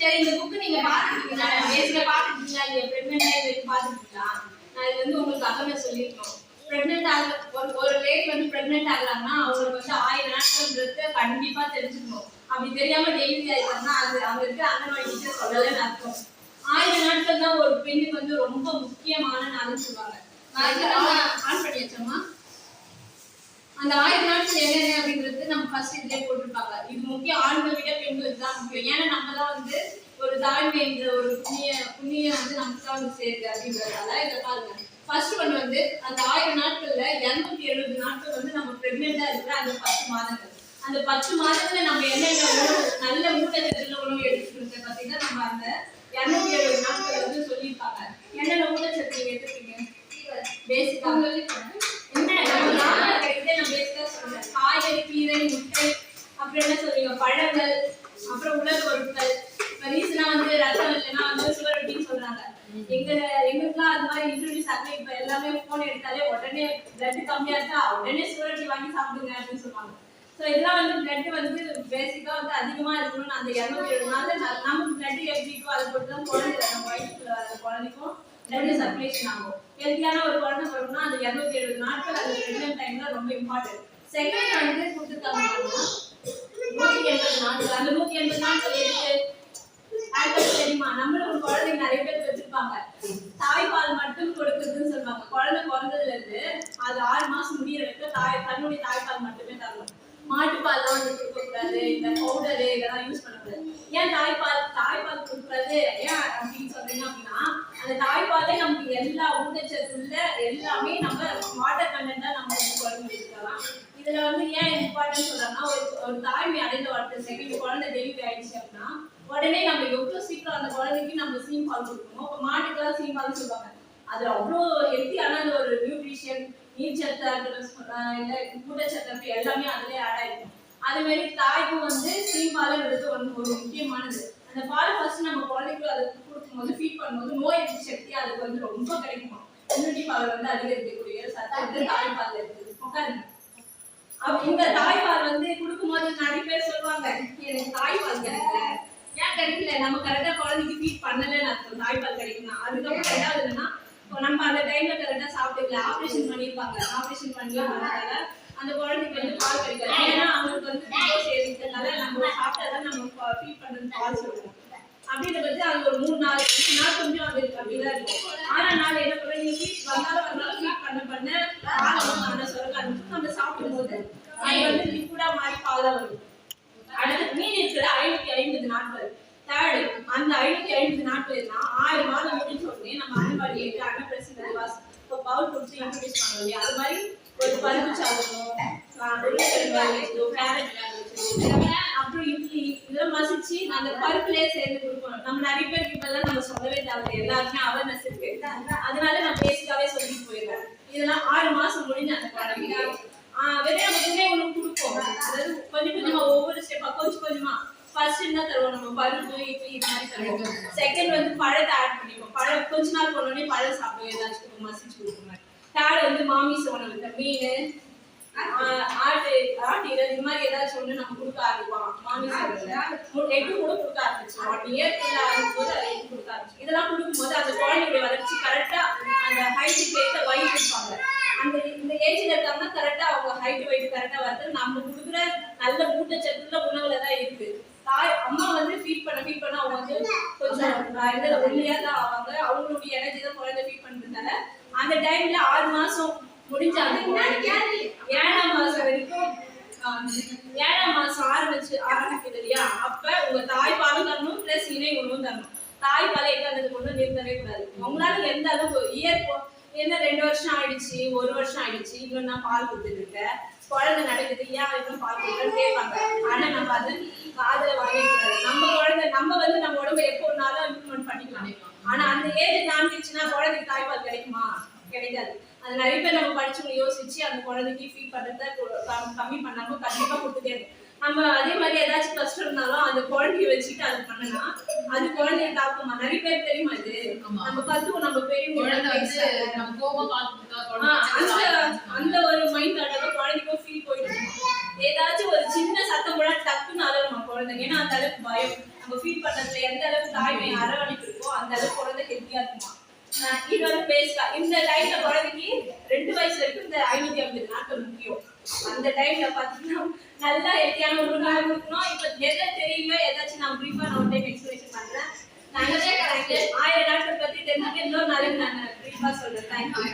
சரி இந்த புக் நீங்க பாத்துட்டீங்களா? பேசிக்கா பாத்துட்டீங்களா? இல்ல பிரெக்னன்ட் ஆயிட்டு பாத்துட்டீங்களா? நான் இது வந்து உங்களுக்கு அகமே சொல்லிருக்கோம். பிரெக்னன்ட் ஆக ஒரு லேடி வந்து பிரெக்னன்ட் ஆகலாம்னா அவங்களுக்கு வந்து 1000 நாட்கள்ன்றது கண்டிப்பா தெரிஞ்சுக்கணும். அப்படி தெரியாம டெலிவரி ஆயிட்டாங்கன்னா அது அவங்க இருக்க அங்கன்வாடி டீச்சர் சொல்லலன்னு அர்த்தம். 1000 நாட்கள் தான் ஒரு பெண்ணுக்கு வந்து ரொம்ப முக்கியமான நாள்னு சொல்லுவாங்க. ஆன் பண்ணி வச்சோமா? அந்த 1000 நாட்கள் என்னென்ன அப்படின்றது நம்ம ஃபர்ஸ்ட் இதுலயே போட்டிருப்பாங்க. இது முக்கியம், ஆண்களை விட பெண்களுக்கு தான் முக்கியம். ஏன்னா நம்ம தான் வந்து ஒரு தாய்மை என்ற ஒரு புண்ணியம் வந்து நமக்கு தான் வந்து சேருது அப்படின்றதால இதை பாருங்க. ஃபர்ஸ்ட் ஒன் வந்து அந்த 1000 நாட்கள்ல 270 நாட்கள் வந்து நம்ம பிரெக்னெண்டா இருக்கிற அந்த 10 மாதங்கள். அந்த 10 மாதத்துல நம்ம என்னென்ன உணவு, நல்ல ஊட்டச்சத்துள்ள உணவு எடுத்துக்கிறத பத்தி தான் நம்ம அந்த 270 நாட்கள் வந்து சொல்லியிருப்பாங்க. என்னென்ன ஊட்டச்சத்து நீங்க எடுத்துக்கீங்க? பேசிக்கா என்ன நம்ம நார்மலா கிடைக்குதே நம்ம பேசிக்கா சொல்றேன். காய்கறி, கீரை, முட்டை, அப்புறம் என்ன சொல்றீங்க, பழங்கள், அப்புறம் உணவுப் பொருட்கள். ரீசனா வந்து ரத்தம் இல்லைன்னா வந்து சுவரொட்டின்னு சொல்றாங்க. எங்களுக்குலாம் அது மாதிரி இன்ட்ரோடியூஸ் ஆகல. இப்ப எல்லாமே போன் எடுத்தாலே உடனே பிளட் கம்மியா இருக்கா உடனே சுவரொட்டி வாங்கி சாப்பிடுங்க அப்படின்னு சொல்லுவாங்க. ஸோ இதெல்லாம் வந்து பிளட் வந்து பேசிக்கா வந்து அதிகமா இருக்கணும்னு அந்த 207 நாள் நமக்கு பிளட் எப்படி இருக்கோ அதை பொறுத்து தான் குழந்தை நம்ம வயிற்றுல வர குழந்தைக்கும் பிளட் சர்க்குலேஷன் ஆகும். ஹெல்த்தியான ஒரு குழந்தை பிறகுனா அந்த 270 நாட்கள் அந்த பிரெக்னன்ட் டைம்ல ரொம்ப இம்பார்ட்டன்ட். செகண்ட் வந்து கொடுத்துருக்காங்க 180 நாட்கள். அந்த 180 நாட்கள் எதுக்கு? தெரியுமா? நம்மளும் ஒரு குழந்தைங்க நிறைய பேர் வச்சிருப்பாங்க. தாய்ப்பால் மட்டும் கொடுக்குறதுன்னு சொல்லுவாங்க. குழந்தை பிறந்ததுல இருந்து அது 6 மாசம் முடியிற வரைக்கும் தன்னுடைய தாய்ப்பால் மட்டுமே தரணும். மாட்டுப்பால் வந்து கொடுக்க கூடாது. இந்த பவுடரு இதெல்லாம் யூஸ் பண்ணக்கூடாது. ஏன் தாய்ப்பால் கொடுக்கூடாது ஏன் அப்படின்னு சொல்றீங்க அப்படின்னா, அந்த தாய்ப்பாலே நமக்கு எல்லா ஊட்டச்சத்துள்ள எல்லாமே நம்ம வாட்டர் கண்டென்ட்டா நம்ம குழந்தை எடுத்துக்கலாம். இதுல வந்து ஏன் இம்பார்ட்டன்ட் சொல்றாங்கன்னா, ஒரு தாய்மை அடைந்த அடுத்த செகண்ட் குழந்தை டெலிவரி ஆயிடுச்சு அப்படின்னா உடனே நம்ம எவ்வளவு சீக்கிரம் அந்த குழந்தைக்கு நம்ம சீம்பால் கொடுக்கணும். இப்போ மாட்டுக்கெல்லாம் சீம்பால்னு சொல்லுவாங்க. அது அவ்வளோ ஹெல்த்தியான ஒரு நியூட்ரிஷன், நீர்ச்சத்து, இல்லை ஊட்டச்சத்து எல்லாமே அதுலேயே ஆட் ஆயிருக்கும். அதே மாதிரி தாய்க்கும் வந்து சீம்பாலுன்றது ஒரு முக்கியமானது. அந்த பாலை ஃபர்ஸ்ட் நம்ம குழந்தைக்கு அதை கொடுக்கும்போது ஃபீட் பண்ணும்போது நோய் எதிர்ப்பு சக்தி அதுக்கு வந்து ரொம்ப கிடைக்குமா. இம்யூனிட்டி பவர் வந்து அதிகரிக்கக்கூடிய சத்து வந்து தாய்ப்பால் இருக்குது. உட்காருங்க. இந்த தாய்ப்பால் வந்து கொடுக்கும்போது நிறைய பேர் சொல்லுவாங்க எனக்கு தாய்ப்பால் கிடைக்கல. ஏன் கிடைக்கல? நம்ம கரெக்டா குழந்தைக்கு ஃபீட் பண்ணலன்னு அர்த்தம். தாய்ப்பால் கிடைக்கும்னா அதுக்கப்புறம் ரெண்டாவது என்னன்னா, நம்ம அந்த டைம்ல கரெக்டா சாப்பிட்டுக்கல. ஆப்ரேஷன் பண்ணியிருப்பாங்க. ஆப்ரேஷன் பண்ணியதுனால அந்த குழந்தைக்கு வந்து பால் கிடைக்காது. ஏன்னா அவங்களுக்கு வந்து சேர்ந்ததுனால நம்ம சாப்பிட்டாதான் நம்ம ஃபீட் பண்றது பால் சொல்லுவோம். அப்படின்ற பத்தி அது ஒரு 3 நாள் கொஞ்சம் அது அப்படிதான் இருக்கும். 6 நாள் என்ன பண்ண நீங்க ஃபீட் வந்தாலும் ஃபீட் பண்ண பால் வந்து சொல்ல ஆரம்பிச்சு நம்ம சாப்பிடும் போது அது வந்து லிக்விடா மாறி பால் தான் வரும். அடுத்து மீன் இருக்கிற 550 நாட்கள். தேர்டு அந்த 550 நாட்கள் 6 மாதம் முடிஞ்ச உடனே நம்ம அன்பாடி ஏற்று அன்னப்பிரசன்ன வாஸ் இப்போ பவுல் கொடுத்து இன்ட்ரோடியூஸ் பண்ணோம் இல்லையா, அது மாதிரி ஒரு பருப்பு சாதமோ கேரட் அப்புறம் இட்லி இதெல்லாம் மசிச்சு அந்த பருப்புலேயே சேர்ந்து கொடுப்போம். நம்ம நிறைய பேருக்கு இப்பெல்லாம் நம்ம சொல்லவே தேவை, எல்லாருக்குமே அவேர்னஸ் இருக்கு. அதனால நான் பேசிக்காவே சொல்லிட்டு போயிடுறேன். இதெல்லாம் 6 மாசம் முடிஞ்ச அந்த குழந்தைங்க வெறும் நம்ம துணை உணவு கொடுப்போம். அதாவது கொஞ்சம் கொஞ்சமா ஒவ்வொரு ஸ்டெப்பா கொஞ்சமா ஃபர்ஸ்ட் என்ன தருவோம், நம்ம பருப்பு இட்லி இது மாதிரி தருவோம். செகண்ட் வந்து பழத்தை ஆட் பண்ணிப்போம். பழம் கொஞ்ச நாள் போனோடனே பழம் சாப்பிடுவோம், ஏதாச்சும் மசிச்சு கொடுக்குற. தேர்ட் வந்து மாமிச உணவு, மீன், ஆட்டு இது மாதிரி ஏதாச்சும் ஒன்று நம்ம கொடுக்க ஆரம்பிப்போம். மாமிச உணவு எக்கு கூட கொடுக்க ஆரம்பிச்சோம். 1 இயர்க்குள்ள ஆகும்போது எக்கு கொடுக்க ஆரம்பிச்சோம். இதெல்லாம் கொடுக்கும்போது அந்த குழந்தையுடைய வளர்ச்சி கரெக்டா அந்த ஹைட்டுக்கு ஏற்ற வயிறு இருப்பாங்க. அந்த இந்த ஏஜ்ல இருக்காங்கன்னா கரெக்டா அவங்க ஹைட் வெயிட் கரெக்டா வருது. நம்ம கொடுக்குற நல்ல ஊட்டச்சத்துள்ள உணவுல தான் இருக்கு. அம்மா வந்து ஃபீட் பண்ண அவங்க வந்து கொஞ்சம் ஒல்லியா தான் ஆவாங்க. அவங்களுடைய எனர்ஜி தான் குழந்தை ஃபீட் பண்றதுனால அந்த டைம்ல 6 மாசம் முடிஞ்ச அந்த 7ஆம் மாசம் வரைக்கும் 7ஆம் மாசம் ஆரம்பிக்குது இல்லையா, அப்ப உங்க தாய்ப்பாலும் தரணும் பிளஸ் இணை உணவும் தரணும். தாய்ப்பாலை எங்க கொண்டு நிறுத்தவே கூடாது. உங்களால எந்த அளவுக்கு என்ன 2 வருஷம் ஆயிடுச்சு 1 வருஷம் ஆயிடுச்சு இன்னும் நான் பால் கொடுத்துட்டு இருக்கேன், குழந்தை நடக்குது, ஏன் இன்னும் பால் கொடுக்குறேன்னு கேட்பாங்க. ஆனா நம்ம அது காதுல வாங்கிக்கூடாது. நம்ம குழந்தை நம்ம வந்து நம்ம உடம்பு எப்போ ஒன்னாலும் இம்ப்ரூவ்மெண்ட் பண்ணிக்கலாம். ஆனா அந்த ஏஜ் தாண்டிடுச்சுன்னா குழந்தைக்கு தாய்ப்பால் கிடைக்குமா? கிடைக்காது. அது நிறைய பேர் நம்ம படிச்சவங்க யோசிச்சு அந்த குழந்தைக்கு ஃபீட் பண்றத கம்மி பண்ணாம கண்டிப்பா கொடுத்துட்டே இருக்கும். நம்ம அதே மாதிரி ஏதாச்சும் கஷ்டம் இருந்தாலும் அந்த குழந்தைய வச்சுட்டு அது பண்ணனா அது குழந்தைய தாக்குமா? நிறைய பேர் தெரியுமா? இது நம்ம கத்துவோம். நம்ம பெரியவங்க அந்த ஒரு மைண்ட் தாட்டோட குழந்தைக்கும் ஃபீல் போயிட்டு ஏதாச்சும் ஒரு சின்ன சத்தம் கூட டக்குன்னு அலறுமா குழந்தைங்க. ஏன்னா அந்த அளவுக்கு பயம். நம்ம ஃபீட் பண்றதுல எந்த அளவுக்கு தாய்மை அரவணைப்பு இருக்கோ அந்த அளவுக்கு குழந்தை ஹெல்த்தியா இருக்குமா. இது வந்து பேசிக்கா இந்த டைம்ல குழந்தைக்கு 2 வயசு வரைக்கும் இந்த 550 நாட்கள் முக்கியம். அந்த டைம்ல பாத்தீங்கன்னா நல்லா ஹெல்த்தியான ஒரு உணவு இருக்கணும். இப்ப எதை தெரியல ஏதாச்சும் நான் பிரீஃபா நான் ஒரு டைம் எக்ஸ்பிளேஷன் பண்றேன். நான் 1000 நாட்கள் பத்தி தெரிஞ்சுக்க இன்னொரு நாளைக்கு நான் பிரீஃபா சொல்றேன். தேங்க்யூ.